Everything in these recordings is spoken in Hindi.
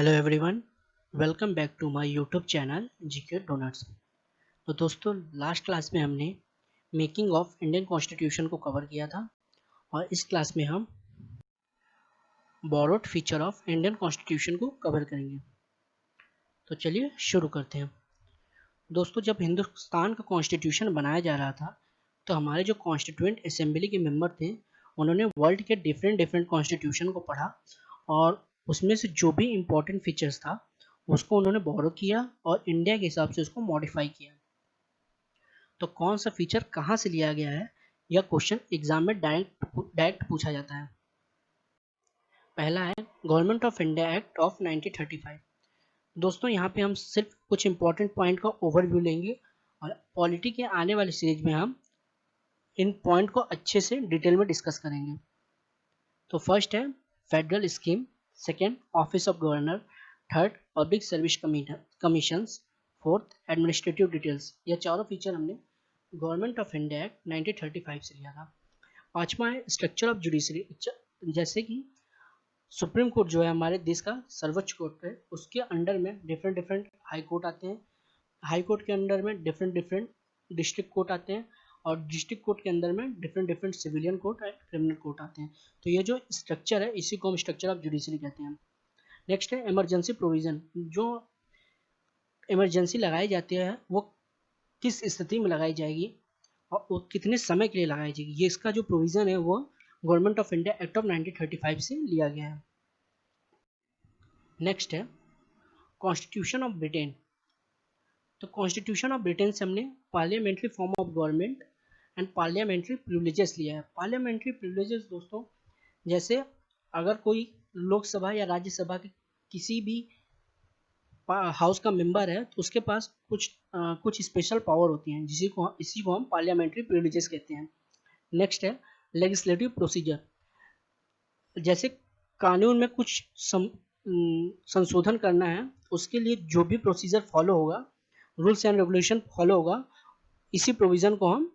Hello everyone, welcome back to my YouTube channel GK donuts. तो दोस्तों, लास्ट क्लास में हमने मेकिंग ऑफ इंडियन कॉन्स्टिट्यूशन को कवर किया था और इस क्लास में हम borrowed feature of Indian constitution को कवर करेंगे। तो चलिए शुरू करते हैं। दोस्तों, जब हिंदुस्तान का कॉन्स्टिट्यूशन बनाया जा रहा था तो हमारे जो कॉन्स्टिट्यूएंट असेंबली के मेंबर थे उन्होंने वर्ल्ड के डिफरेंट कॉन्स्टिट्यूशन को पढ़ा और उसमें से जो भी इम्पोर्टेंट फीचर्स था उसको उन्होंने बोरो किया और इंडिया के हिसाब से उसको मॉडिफाई किया। तो कौन सा फीचर कहाँ से लिया गया है, यह क्वेश्चन एग्जाम में डायरेक्ट पूछा जाता है। पहला है government of India act of 1935। दोस्तों, यहाँ पे हम सिर्फ कुछ इंपॉर्टेंट पॉइंट का ओवरव्यू लेंगे और पॉलिटी के आने वाली सीरीज में हम इन पॉइंट को अच्छे से डिटेल में डिस्कस करेंगे। तो फर्स्ट है federal scheme, second office of governor, third public service commissions, fourth administrative details. यह चारों फीचर हमने गवर्नमेंट ऑफ इंडिया एक्ट 1935 से लिया था। पांचवा है स्ट्रक्चर ऑफ जुडिशरी। जैसे कि सुप्रीम कोर्ट जो है हमारे देश का सर्वोच्च कोर्ट है, उसके अंडर में डिफरेंट हाई कोर्ट आते हैं। हाई कोर्ट के अंडर में डिफरेंट डिस्ट्रिक्ट कोर्ट आते हैं और डिस्ट्रिक्ट कोर्ट के अंदर में different civilian court and criminal court आते हैं। तो ये जो स्ट्रक्चर है इसी को हम स्ट्रक्चर ऑफ जुडिशरी कहते हैं। नेक्स्ट है इमरजेंसी प्रोविजन। जो इमरजेंसी लगाई जाती है वो किस स्थिति में लगाई जाएगी और वो कितने समय के लिए लगाई जाएगी, ये इसका जो प्रोविजन है वो government of India act of 1935 से लिया गया है। नेक्स्ट है कॉन्स्टिट्यूशन ऑफ ब्रिटेन। तो कॉन्स्टिट्यूशन ऑफ ब्रिटेन से हमने parliamentary form of government and parliamentary privileges लिया है। पार्लियामेंट्री प्रिविलेजेस दोस्तों, जैसे अगर कोई लोकसभा या राज्यसभा के किसी भी हाउस का मेंबर है तो उसके पास कुछ स्पेशल पावर होती हैं इसी को हम पार्लियामेंट्री प्रिविलेजेस कहते हैं। नेक्स्ट है लेजिस्लेटिव प्रोसीजर। जैसे कानून में कुछ संशोधन करना है, उसके लिए जो भी प्रोसीजर फॉलो होगा, रूल्स एंड रेगुलेशन फॉलो होगा, इसी प्रोविजन को हम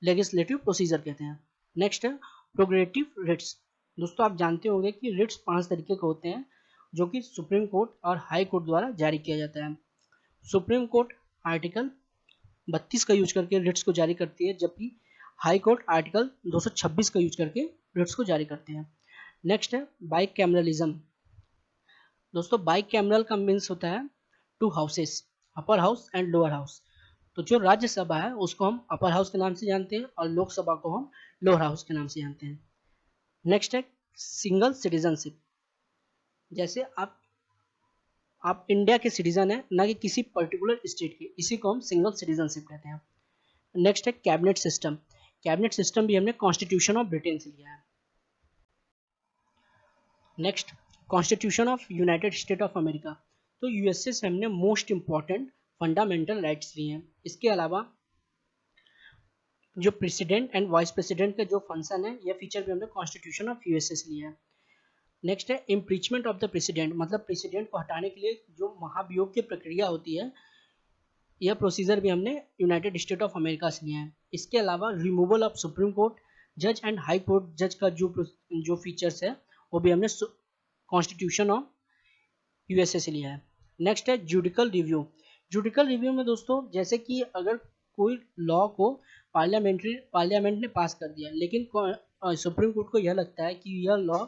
लेजिस्लेटिव प्रोसीजर कहते हैं। नेक्स्ट है प्रोग्रेटिव रिट्स। दोस्तों, आप जानते होंगे कि रिट्स 5 तरीके के होते हैं जो कि सुप्रीम कोर्ट और हाई कोर्ट द्वारा जारी किया जाता है। सुप्रीम कोर्ट आर्टिकल 32 का यूज करके रिट्स को जारी करती है, जबकि हाई कोर्ट आर्टिकल 226 का यूज करके रिट्स को जारी करते हैं। नेक्स्ट है बाई कैमरलिज्म। दोस्तों, बाई कैमरल का मीन्स होता है to houses, upper house and lower house. तो जो राज्यसभा है उसको हम अपर हाउस के नाम से जानते हैं और लोकसभा को हम लोअर हाउस के नाम से जानते हैं। नेक्स्ट है सिंगल सिटीजनशिप। जैसे आप इंडिया के सिटीजन हैं, ना कि किसी पर्टिकुलर स्टेट के, इसी को हम सिंगल सिटीजनशिप कहते हैं। नेक्स्ट है कैबिनेट सिस्टम। कैबिनेट सिस्टम भी हमने कॉन्स्टिट्यूशन ऑफ ब्रिटेन से लिया है। Next constitution of United state of America. तो यूएसए से हमने मोस्ट इंपॉर्टेंट फंडामेंटल राइट्स लिए हैं। इसके अलावा जो प्रेसिडेंट एंड वाइस प्रेसिडेंट का जो फंक्शन है, यह फीचर भी हमने कॉन्स्टिट्यूशन ऑफ यूएसए से लिया है। नेक्स्ट है इम्पीचमेंट ऑफ द प्रेसिडेंट। मतलब प्रेसिडेंट को हटाने के लिए जो महाभियोग की प्रक्रिया होती है, यह प्रोसीजर भी हमने यूनाइटेड स्टेट ऑफ अमेरिका से लिया है। इसके अलावा रिमूवल ऑफ सुप्रीम कोर्ट जज एंड हाई कोर्ट जज का जो फीचर्स है वो भी हमने कॉन्स्टिट्यूशन ऑफ यूएसए से लिया है। नेक्स्ट है जुडिकल रिव्यू। जुडिकल रिव्यू में दोस्तों, जैसे कि अगर कोई लॉ को पार्लियामेंट ने पास कर दिया, लेकिन सुप्रीम कोर्ट को यह लगता है कि यह लॉ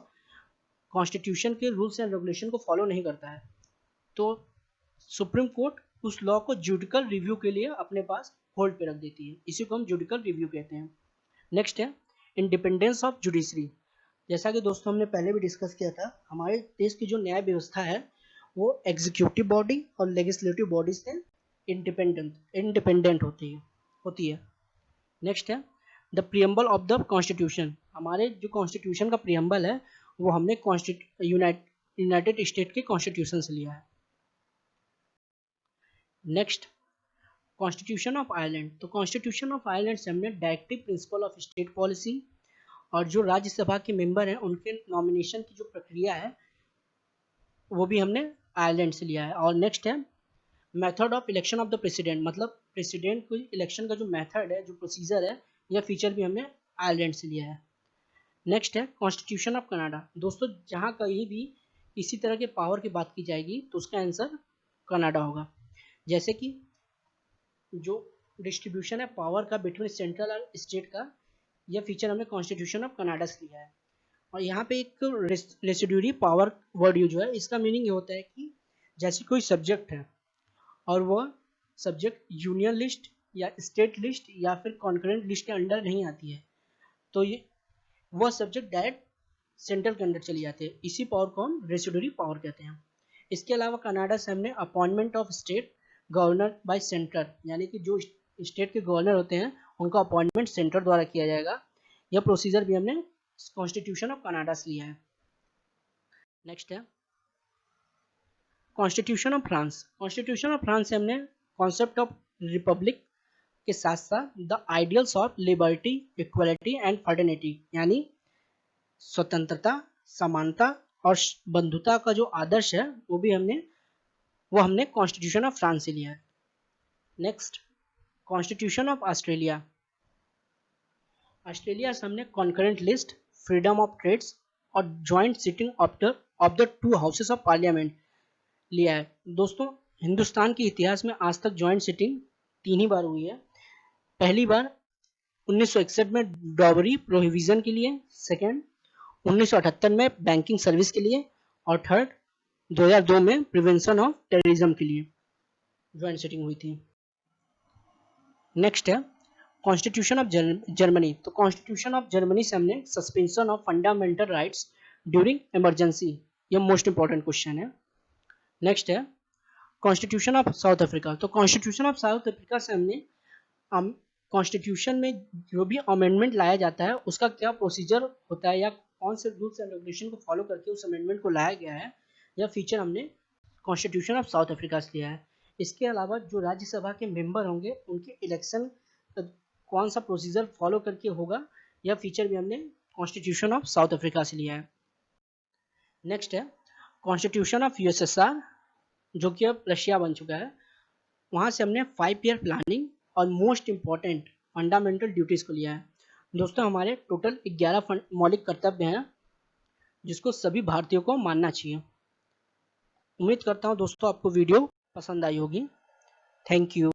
कॉन्स्टिट्यूशन के रूल्स एंड रेगुलेशन को फॉलो नहीं करता है, तो सुप्रीम कोर्ट उस लॉ को जुडिकल रिव्यू के लिए अपने पास होल्ड पे रख देती है। इसी को हम जुडिकल रिव्यू कहते हैं। नेक्स्ट है इंडिपेंडेंस ऑफ जुडिशरी। जैसा कि दोस्तों हमने पहले भी डिस्कस किया था, हमारे देश की जो न्याय व्यवस्था है वो एग्जीक्यूटिव बॉडी और लेजिस्लेटिव बॉडी से इंडिपेंडेंट होती है। नेक्स्ट है the preamble of the constitution. हमारे जो कॉन्स्टिट्यूशन का प्रियम्बल है वो हमने यूनाइटेड स्टेट के कॉन्स्टिट्यूशन से लिया है। Next constitution of Ireland. तो कॉन्स्टिट्यूशन ऑफ आयरलैंड से हमने directive principle of state policy और जो राज्यसभा के मेंबर हैं उनके नॉमिनेशन की जो प्रक्रिया है वो भी हमने आयरलैंड से लिया है। और नेक्स्ट है method of election of the president. मतलब प्रेसिडेंट को इलेक्शन का जो मेथड है, जो प्रोसीजर है, यह फीचर भी हमने आयरलैंड से लिया है। नेक्स्ट है कॉन्स्टिट्यूशन ऑफ कनाडा। दोस्तों, जहाँ कहीं भी इसी तरह के पावर की बात की जाएगी तो उसका आंसर कनाडा होगा। जैसे कि जो डिस्ट्रीब्यूशन है पावर का बिटवीन सेंट्रल और स्टेट का, यह फीचर हमने कॉन्स्टिट्यूशन ऑफ कनाडा से लिया है। और यहाँ पे एक रेसिड्यूरी पावर वर्ड यूज हुआ है, इसका मीनिंग ये होता है कि जैसे कोई सब्जेक्ट है और वह सब्जेक्ट यूनियन लिस्ट या स्टेट लिस्ट या फिर कॉन्करेंट लिस्ट के अंडर नहीं आती है, तो ये वह सब्जेक्ट डायरेक्ट सेंट्रल के अंदर चली जाती है। इसी पावर को हम रेसिड्यूरी पावर कहते हैं। इसके अलावा कनाडा से हमने appointment of state governor bye centre, यानी कि जो स्टेट के गवर्नर होते हैं उनका अपॉइंटमेंट सेंटर द्वारा किया जाएगा। यह प्रोसीजर भी हमने कॉन्स्टिट्यूशन ऑफ कनाडा से लिया है। नेक्स्ट है constitution of France. Constitution of France से हमने कॉन्सेप्ट ऑफ रिपब्लिक के साथ साथ the ideals of liberty, equality and fraternity, यानी स्वतंत्रता, समानता और बंधुता का जो आदर्श है वो हमने कॉन्स्टिट्यूशन ऑफ फ्रांस से लिया है। Next constitution of Australia. Australia से हमने concurrent list, freedom of trades और joint sitting of the two houses of parliament लिया है। दोस्तों हिंदुस्तान के इतिहास में आज तक जॉइंट सिटिंग 3 ही बार हुई है। पहली बार 1961 में डॉबरी प्रोहिबिशन के लिए, सेकेंड 1978 में बैंकिंग सर्विस के लिए और थर्ड 2002 में प्रिवेंशन ऑफ टेररिज्म के लिए ज्वाइंट सिटिंग हुई थी। नेक्स्ट है कॉन्स्टिट्यूशन ऑफ जर्मनी। तो कॉन्स्टिट्यूशन ऑफ जर्मनी से हमने suspension of fundamental rights during emergency, यह मोस्ट इंपॉर्टेंट क्वेश्चन है। नेक्स्ट है कॉन्स्टिट्यूशन ऑफ साउथ अफ्रीका। तो कॉन्स्टिट्यूशन ऑफ साउथ अफ्रीका से हमने कॉन्स्टिट्यूशन में जो भी अमेंडमेंट लाया जाता है उसका क्या प्रोसीजर होता है या कौन से रूल्स एंड रेगुलेशन को फॉलो करके उस अमेंडमेंट को लाया गया है, यह फीचर हमने कॉन्स्टिट्यूशन ऑफ साउथ अफ्रीका से लिया है। इसके अलावा जो राज्यसभा के मेंबर होंगे उनके इलेक्शन कौन सा प्रोसीजर फॉलो करके होगा, यह फीचर भी हमने कॉन्स्टिट्यूशन ऑफ साउथ अफ्रीका से लिया है। नेक्स्ट है कॉन्स्टिट्यूशन ऑफ यूएसएसआर, जो कि अब रशिया बन चुका है। वहाँ से हमने 5 ईयर प्लानिंग और मोस्ट इम्पॉर्टेंट फंडामेंटल ड्यूटीज़ को लिया है। दोस्तों हमारे टोटल 11 मौलिक कर्तव्य हैं जिसको सभी भारतीयों को मानना चाहिए। उम्मीद करता हूँ दोस्तों आपको वीडियो पसंद आई होगी। Thank you.